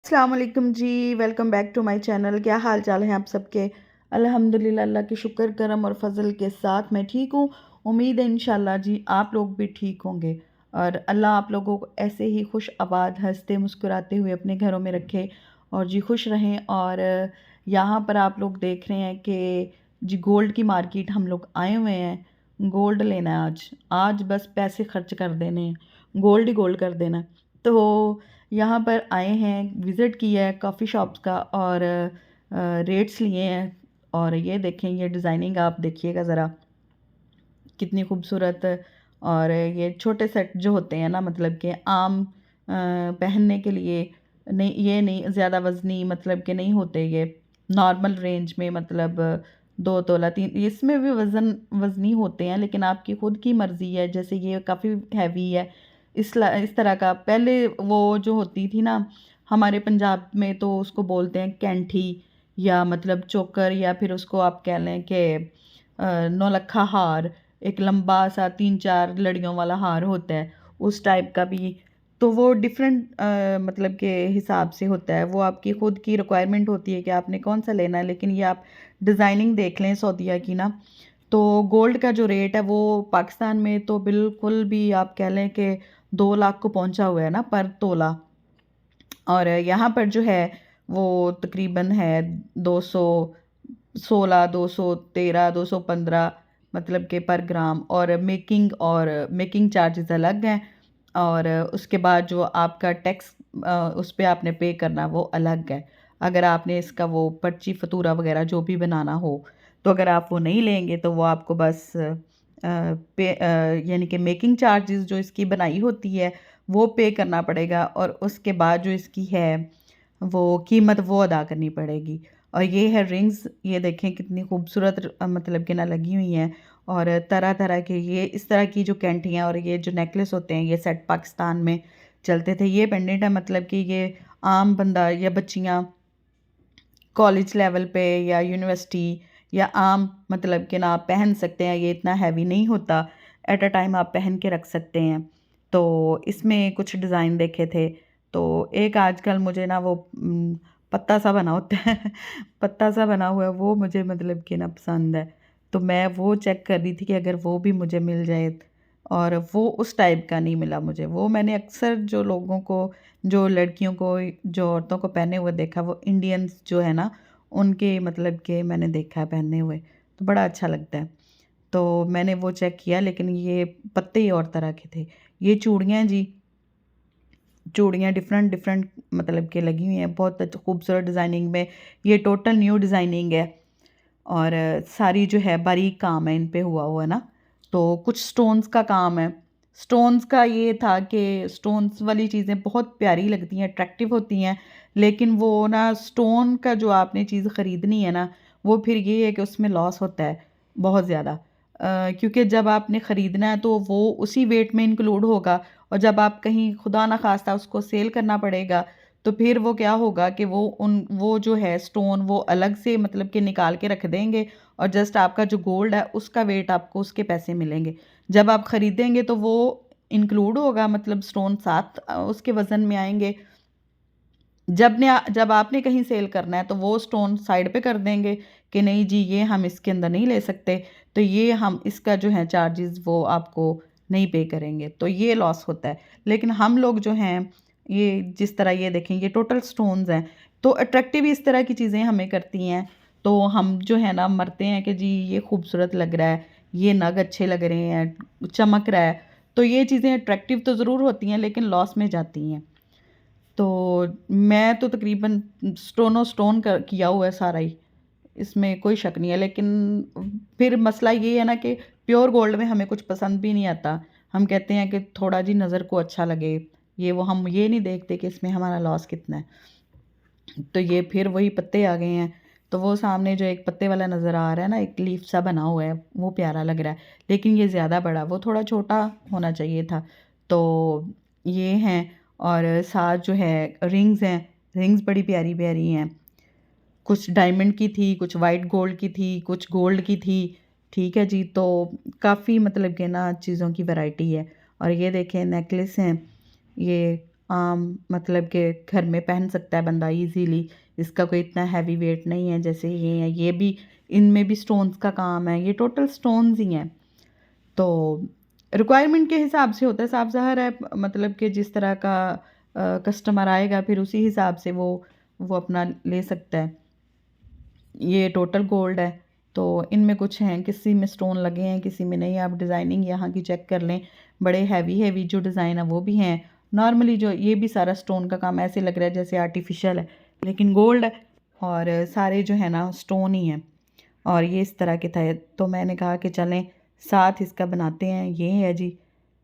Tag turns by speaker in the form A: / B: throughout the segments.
A: अस्सलाम वालेकुम जी। Welcome back to my channel. क्या हाल चाल है आप सबके? अल्हम्दुलिल्लाह, अल्लाह के शुक्र करम और फजल के साथ मैं ठीक हूँ। उम्मीद है इंशाल्लाह जी आप लोग भी ठीक होंगे और अल्लाह आप लोगों को ऐसे ही खुश आबाद हंसते मुस्कुराते हुए अपने घरों में रखे और जी खुश रहें। और यहाँ पर आप लोग देख रहे हैं कि जी गोल्ड की मार्केट हम लोग आए हुए हैं। गोल्ड लेना है आज। आज बस पैसे खर्च कर देने हैं, गोल्ड ही गोल्ड कर देना है। तो यहाँ पर आए हैं, विज़िट किया है कॉफ़ी शॉप्स का और रेट्स लिए हैं। और ये देखें, ये डिज़ाइनिंग आप देखिएगा ज़रा कितनी खूबसूरत। और ये छोटे सेट जो होते हैं ना, मतलब कि आम पहनने के लिए नहीं, ये नहीं ज़्यादा वज़नी, मतलब कि नहीं होते ये नॉर्मल रेंज में, मतलब 2 तोला 3, इसमें भी वज़नी होते हैं लेकिन आपकी ख़ुद की मर्ज़ी है। जैसे ये काफ़ी हैवी है, इस तरह का। पहले वो जो होती थी ना हमारे पंजाब में, तो उसको बोलते हैं कैंठी या मतलब चोकर, या फिर उसको आप कह लें कि नौलखा हार। एक लंबा सा 3-4 लड़ियों वाला हार होता है, उस टाइप का भी। तो वो डिफरेंट मतलब के हिसाब से होता है, वो आपकी ख़ुद की रिक्वायरमेंट होती है कि आपने कौन सा लेना है। लेकिन ये आप डिज़ाइनिंग देख लें सऊदीया की ना, तो गोल्ड का जो रेट है वो पाकिस्तान में तो बिल्कुल भी आप कह लें कि 2 लाख को पहुंचा हुआ है ना पर तोला। और यहाँ पर जो है वो तकरीबन है 216, 213, 215, मतलब के पर ग्राम। और मेकिंग चार्जेस अलग हैं। और उसके बाद जो आपका टैक्स उस पे आपने पे करना वो अलग है। अगर आपने इसका वो पर्ची फतूरा वगैरह जो भी बनाना हो, तो अगर आप वो नहीं लेंगे तो वो आपको बस यानी कि मेकिंग चार्जेस जो इसकी बनाई होती है वो पे करना पड़ेगा, और उसके बाद जो इसकी है वो कीमत वो अदा करनी पड़ेगी। और ये है रिंग्स, ये देखें कितनी खूबसूरत मतलब कि ना लगी हुई हैं। और तरह तरह के ये इस तरह की जो कैंठियाँ और ये जो नेकलेस होते हैं, ये सेट पाकिस्तान में चलते थे। ये पेंडेंट है, मतलब कि ये आम बंदा या बच्चियाँ कॉलेज लेवल पे या यूनिवर्सिटी या आम, मतलब कि ना आप पहन सकते हैं। ये इतना हैवी नहीं होता, एट अ टाइम आप पहन के रख सकते हैं। तो इसमें कुछ डिज़ाइन देखे थे, तो एक आजकल मुझे ना वो पत्ता सा बना होता है पत्ता सा बना हुआ है, वो मुझे मतलब कि ना पसंद है। तो मैं वो चेक कर रही थी कि अगर वो भी मुझे मिल जाए। और वो उस टाइप का नहीं मिला मुझे। वो मैंने अक्सर जो लोगों को, जो लड़कियों को, जो औरतों को पहने हुए देखा, वो इंडियंस जो है ना उनके मतलब के मैंने देखा है पहने हुए, तो बड़ा अच्छा लगता है। तो मैंने वो चेक किया, लेकिन ये पत्ते ही और तरह के थे। ये चूड़ियाँ जी, चूड़ियाँ डिफरेंट डिफरेंट मतलब के लगी हुई हैं, बहुत खूबसूरत डिज़ाइनिंग में। ये टोटल न्यू डिज़ाइनिंग है। और सारी जो है बारीक काम है इन पे हुआ हुआ ना। तो कुछ स्टोन्स का काम है। स्टोन्स का ये था कि स्टोन्स वाली चीज़ें बहुत प्यारी लगती हैं, अट्रैक्टिव होती हैं। लेकिन वो ना स्टोन का जो आपने चीज़ ख़रीदनी है ना, वो फिर ये है कि उसमें लॉस होता है बहुत ज़्यादा। क्योंकि जब आपने ख़रीदना है तो वो उसी वेट में इंक्लूड होगा, और जब आप कहीं खुदा ना खास्ता उसको सेल करना पड़ेगा, तो फिर वो क्या होगा कि वो जो है स्टोन वो अलग से मतलब कि निकाल के रख देंगे, और जस्ट आपका जो गोल्ड है उसका वेट आपको उसके पैसे मिलेंगे। जब आप ख़रीदेंगे तो वो इंक्लूड होगा, मतलब स्टोन साथ उसके वज़न में आएंगे। जब आपने कहीं सेल करना है तो वो स्टोन साइड पे कर देंगे कि नहीं जी, ये हम इसके अंदर नहीं ले सकते, तो ये हम इसका जो है चार्जेस वो आपको नहीं पे करेंगे, तो ये लॉस होता है। लेकिन हम लोग जो हैं, ये जिस तरह ये देखें, ये टोटल स्टोन्स हैं, तो अट्रैक्टिव इस तरह की चीज़ें हमें करती हैं। तो हम जो है ना मरते हैं कि जी ये खूबसूरत लग रहा है, ये नग अच्छे लग रहे हैं, चमक रहा है। तो ये चीज़ें अट्रैक्टिव तो ज़रूर होती हैं लेकिन लॉस में जाती हैं। तो मैं तो तकरीबन स्टोनो स्टोन किया हुआ है सारा ही, इसमें कोई शक नहीं है। लेकिन फिर मसला ये है ना कि प्योर गोल्ड में हमें कुछ पसंद भी नहीं आता। हम कहते हैं कि थोड़ा जी नज़र को अच्छा लगे, ये वो, हम ये नहीं देखते कि इसमें हमारा लॉस कितना है। तो ये फिर वही पत्ते आ गए हैं। तो वो सामने जो एक पत्ते वाला नज़र आ रहा है ना, एक लीफ सा बना हुआ है, वो प्यारा लग रहा है। लेकिन ये ज़्यादा बड़ा, वो थोड़ा छोटा होना चाहिए था। तो ये हैं। और साथ जो है रिंग्स हैं, रिंग्स बड़ी प्यारी प्यारी हैं। कुछ डायमंड की थी, कुछ वाइट गोल्ड की थी, कुछ गोल्ड की थी। ठीक है जी, तो काफ़ी मतलब कि ना चीज़ों की वैरायटी है। और ये देखें नेकलेस हैं, ये मतलब कि घर में पहन सकता है बंदा इजीली। इसका कोई इतना हैवी वेट नहीं है जैसे ये है। ये भी, इनमें भी स्टोन्स का काम है, ये टोटल स्टोन्स ही हैं। तो रिक्वायरमेंट के हिसाब से होता है, साफ ज़ाहिर है, मतलब कि जिस तरह का कस्टमर आएगा फिर उसी हिसाब से वो अपना ले सकता है। ये टोटल गोल्ड है। तो इनमें कुछ हैं, किसी में स्टोन लगे हैं, किसी में नहीं। आप डिज़ाइनिंग यहाँ की चेक कर लें, बड़े हैवी हैवी जो डिज़ाइन है वो भी हैं। नॉर्मली जो ये भी सारा स्टोन का काम ऐसे लग रहा है जैसे आर्टिफिशियल है, लेकिन गोल्ड है और सारे जो है ना स्टोन ही हैं। और ये इस तरह के थे, तो मैंने कहा कि चलें साथ इसका बनाते हैं। ये है जी,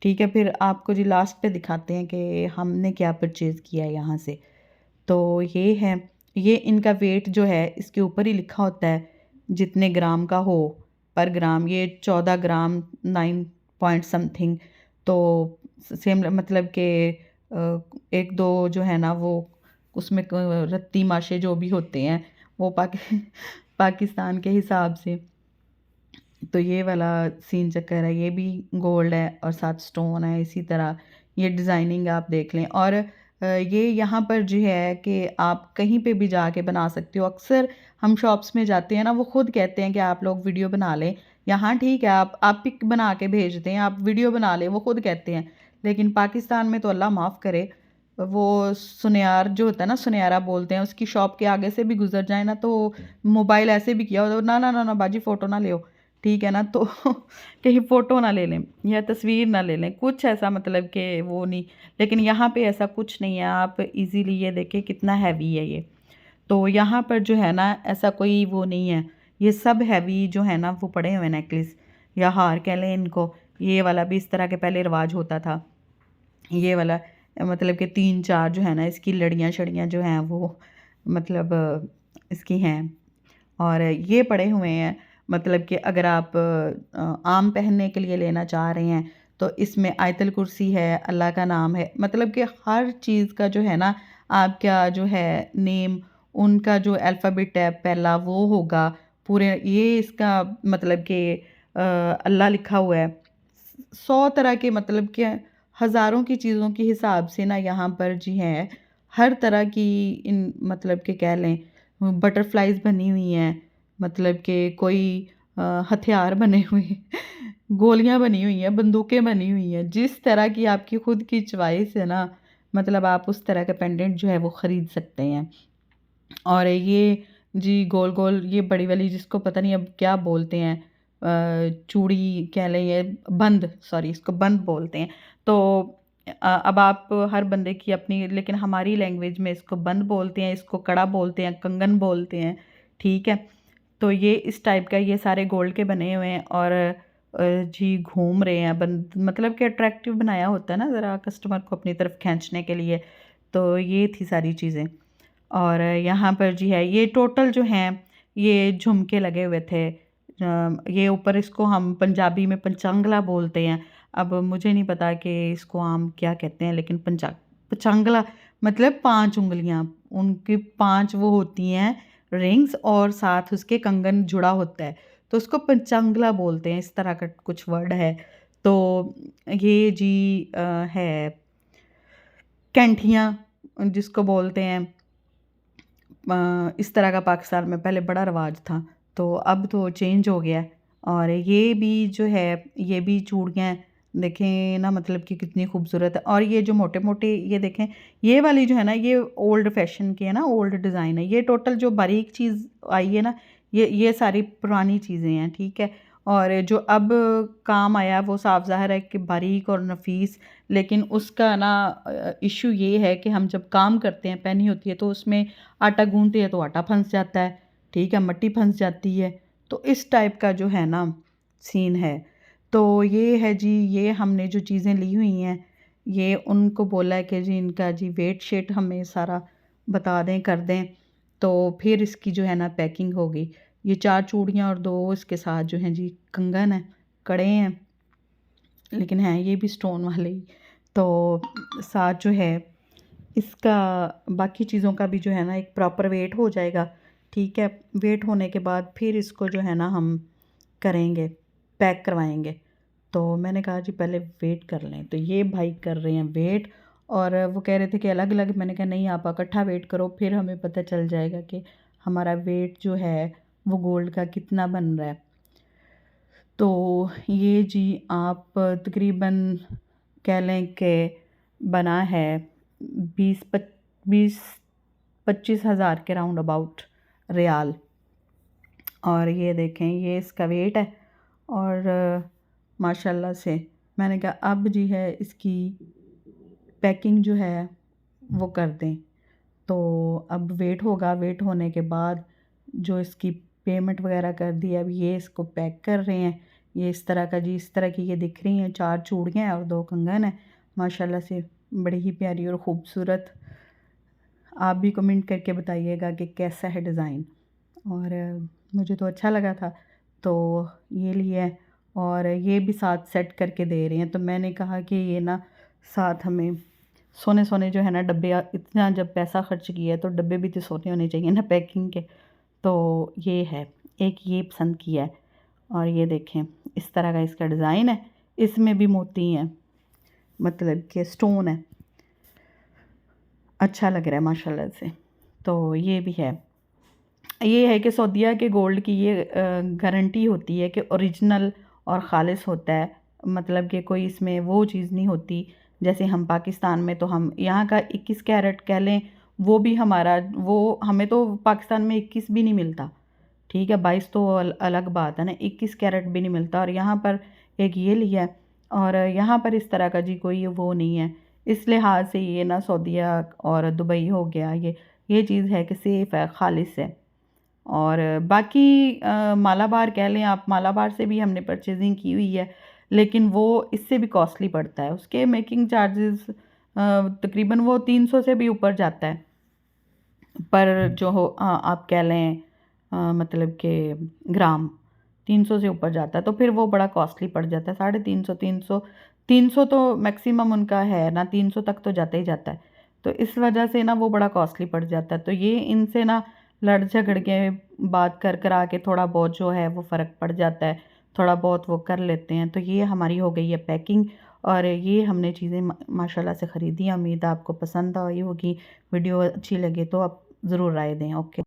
A: ठीक है। फिर आपको जी लास्ट पे दिखाते हैं कि हमने क्या परचेज़ किया है यहाँ से। तो ये है, ये इनका वेट जो है इसके ऊपर ही लिखा होता है जितने ग्राम का हो पर ग्राम। ये 14 ग्राम 9 पॉइंट समथिंग। तो सेम मतलब कि एक दो जो है ना वो उसमें रत्ती माशे जो भी होते हैं वो पाकिस्तान के हिसाब से। तो ये वाला सीन चक्कर है। ये भी गोल्ड है और साथ स्टोन है इसी तरह। ये डिज़ाइनिंग आप देख लें। और ये यहाँ पर जो है कि आप कहीं पे भी जाके बना सकते हो। अक्सर हम शॉप्स में जाते हैं ना, वो खुद कहते हैं कि आप लोग वीडियो बना लें। यहाँ ठीक है, आप पिक बना के भेजते हैं, आप वीडियो बना लें, वो खुद कहते हैं। लेकिन पाकिस्तान में तो अल्लाह माफ़ करे, वो सुनियार जो होता है ना, सुनियारा बोलते हैं, उसकी शॉप के आगे से भी गुजर जाए ना तो मोबाइल ऐसे भी किया हो, ना ना ना ना बाजी फ़ोटो ना ले, ठीक है ना। तो कहीं फ़ोटो ना ले लें या तस्वीर ना ले लें, कुछ ऐसा मतलब कि वो नहीं। लेकिन यहाँ पे ऐसा कुछ नहीं है। आप इजीली ये देखें कितना हैवी है ये। तो यहाँ पर जो है ना ऐसा कोई वो नहीं है। ये सब हैवी जो है ना वो पड़े हुए नेकलेस या हार कह लें इनको। ये वाला भी इस तरह के पहले रिवाज होता था। ये वाला मतलब कि 3-4 जो है ना इसकी लड़ियाँ शड़ियाँ जो हैं वो मतलब इसकी हैं। और ये पड़े हुए हैं, मतलब कि अगर आप आम पहनने के लिए लेना चाह रहे हैं तो इसमें आयतल कुर्सी है, अल्लाह का नाम है, मतलब कि हर चीज़ का जो है ना आपका जो है नेम, उनका जो अल्फ़ाबेट है पहला वो होगा पूरे। ये इसका मतलब कि अल्लाह लिखा हुआ है। 100 तरह के मतलब कि हज़ारों की चीज़ों के हिसाब से ना यहाँ पर जी है हर तरह की। इन मतलब कि कह लें बटरफ्लाइज बनी हुई हैं, मतलब कि कोई हथियार बने हुए हैं, गोलियां बनी हुई हैं, बंदूकें बनी हुई हैं। जिस तरह की आपकी खुद की चॉइस है ना, मतलब आप उस तरह का पेंडेंट जो है वो ख़रीद सकते हैं। और ये जी गोल गोल ये बड़ी वाली जिसको पता नहीं अब क्या बोलते हैं, चूड़ी कह लें, ये बंद, सॉरी इसको बंद बोलते हैं। तो अब आप हर बंदे की अपनी, लेकिन हमारी लैंग्वेज में इसको बंद बोलते हैं, इसको कड़ा बोलते हैं, कंगन बोलते हैं, ठीक है। तो ये इस टाइप का, ये सारे गोल्ड के बने हुए हैं और जी घूम रहे हैं बंद, मतलब कि अट्रैक्टिव बनाया होता है ना ज़रा कस्टमर को अपनी तरफ खींचने के लिए। तो ये थी सारी चीज़ें। और यहाँ पर जी है ये टोटल जो हैं ये झुमके लगे हुए थे। ये ऊपर इसको हम पंजाबी में पंचांगला बोलते हैं। अब मुझे नहीं पता कि इसको आम क्या कहते हैं, लेकिन पंचांगला मतलब 5 उँगलियाँ, उनकी 5 वो होती हैं रिंग्स और साथ उसके कंगन जुड़ा होता है, तो उसको पंचांगला बोलते हैं, इस तरह का कुछ वर्ड है। तो ये जी है कैंठियाँ जिसको बोलते हैं। इस तरह का पाकिस्तान में पहले बड़ा रिवाज था, तो अब तो चेंज हो गया है। और ये भी जो है ये भी चूड़ियाँ देखें ना, मतलब कि कितनी खूबसूरत है। और ये जो मोटे मोटे ये देखें, ये वाली जो है ना ये ओल्ड फैशन की है ना, ओल्ड डिज़ाइन है। ये टोटल जो बारीक चीज़ आई है ना, ये सारी पुरानी चीज़ें हैं, ठीक है। और जो अब काम आया वो साफ ज़ाहिर है कि बारीक और नफीस। लेकिन उसका ना इशू ये है कि हम जब काम करते हैं, पहनी होती है तो उसमें आटा गूंथते हैं तो आटा फंस जाता है, ठीक है, मिट्टी फंस जाती है। तो इस टाइप का जो है ना सीन है। तो ये है जी, ये हमने जो चीज़ें ली हुई हैं ये उनको बोला है कि जी इनका जी वेट शेट हमें सारा बता दें, कर दें, तो फिर इसकी जो है ना पैकिंग होगी। ये 4 चूड़ियाँ और 2 इसके साथ जो हैं जी कंगन है, कड़े हैं, लेकिन हैं ये भी स्टोन वाले ही। तो साथ जो है इसका बाकी चीज़ों का भी जो है ना एक प्रॉपर वेट हो जाएगा, ठीक है। वेट होने के बाद फिर इसको जो है ना हम करेंगे, पैक करवाएंगे। तो मैंने कहा जी पहले वेट कर लें, तो ये भाई कर रहे हैं वेट। और वो कह रहे थे कि अलग अलग, मैंने कहा नहीं आप इकट्ठा वेट करो, फिर हमें पता चल जाएगा कि हमारा वेट जो है वो गोल्ड का कितना बन रहा है। तो ये जी आप तकरीबन कह लें कि बना है 20-25 हज़ार के राउंड अबाउट रियाल। और ये देखें ये इसका वेट है। और माशाल्लाह से मैंने कहा अब जी है इसकी पैकिंग जो है वो कर दें। तो अब वेट होगा, वेट होने के बाद जो इसकी पेमेंट वगैरह कर दी है, अब ये इसको पैक कर रहे हैं। ये इस तरह का जी, इस तरह की ये दिख रही हैं, 4 चूड़ियाँ हैं और 2 कंगन हैं, माशाल्लाह से बड़ी ही प्यारी और ख़ूबसूरत। आप भी कमेंट करके बताइएगा कि कैसा है डिज़ाइन। और मुझे तो अच्छा लगा था, तो ये लिए है। और ये भी साथ सेट करके दे रहे हैं। तो मैंने कहा कि ये ना साथ हमें सोने सोने जो है ना डब्बे, इतना जब पैसा खर्च किया है तो डब्बे भी तो सोने होने चाहिए ना पैकिंग के। तो ये है, एक ये पसंद किया है। और ये देखें इस तरह का इसका डिज़ाइन है, इसमें भी मोती हैं, मतलब कि स्टोन है, अच्छा लग रहा है माशाल्लाह से। तो ये भी है। ये है कि सऊदीया के गोल्ड की ये गारंटी होती है कि ओरिजिनल और ख़ालिस होता है, मतलब कि कोई इसमें वो चीज़ नहीं होती जैसे हम पाकिस्तान में, तो हम यहाँ का 21 कैरेट कह लें, वो भी हमारा, वो हमें तो पाकिस्तान में 21 भी नहीं मिलता, ठीक है, 22 तो अलग बात है ना, 21 कैरेट भी नहीं मिलता। और यहाँ पर एक ये लिया है, और यहाँ पर इस तरह का जी कोई वो नहीं है। इस लिहाज से ये ना सऊदीया और दुबई हो गया, ये चीज़ है कि सेफ़ है, ख़ालिस है। और बाकी मालाबार कह लें आप, मालाबार से भी हमने परचेजिंग की हुई है, लेकिन वो इससे भी कॉस्टली पड़ता है, उसके मेकिंग चार्जेस तकरीबन वो 300 से भी ऊपर जाता है। पर जो हो आप कह लें मतलब कि ग्राम 300 से ऊपर जाता है, तो फिर वो बड़ा कॉस्टली पड़ जाता है। 350 300 तो मैक्सिमम उनका है ना, 300 तक तो जाता ही जाता है। तो इस वजह से ना वो बड़ा कॉस्टली पड़ जाता है। तो ये इनसे ना लड़ झगड़ के बात कर कर आके थोड़ा बहुत जो है वो फ़र्क पड़ जाता है, थोड़ा बहुत वो कर लेते हैं। तो ये हमारी हो गई है पैकिंग, और ये हमने चीज़ें माशाल्लाह से ख़रीदी। उम्मीद है आपको पसंद आई होगी। वीडियो अच्छी लगे तो आप ज़रूर राय दें। ओके।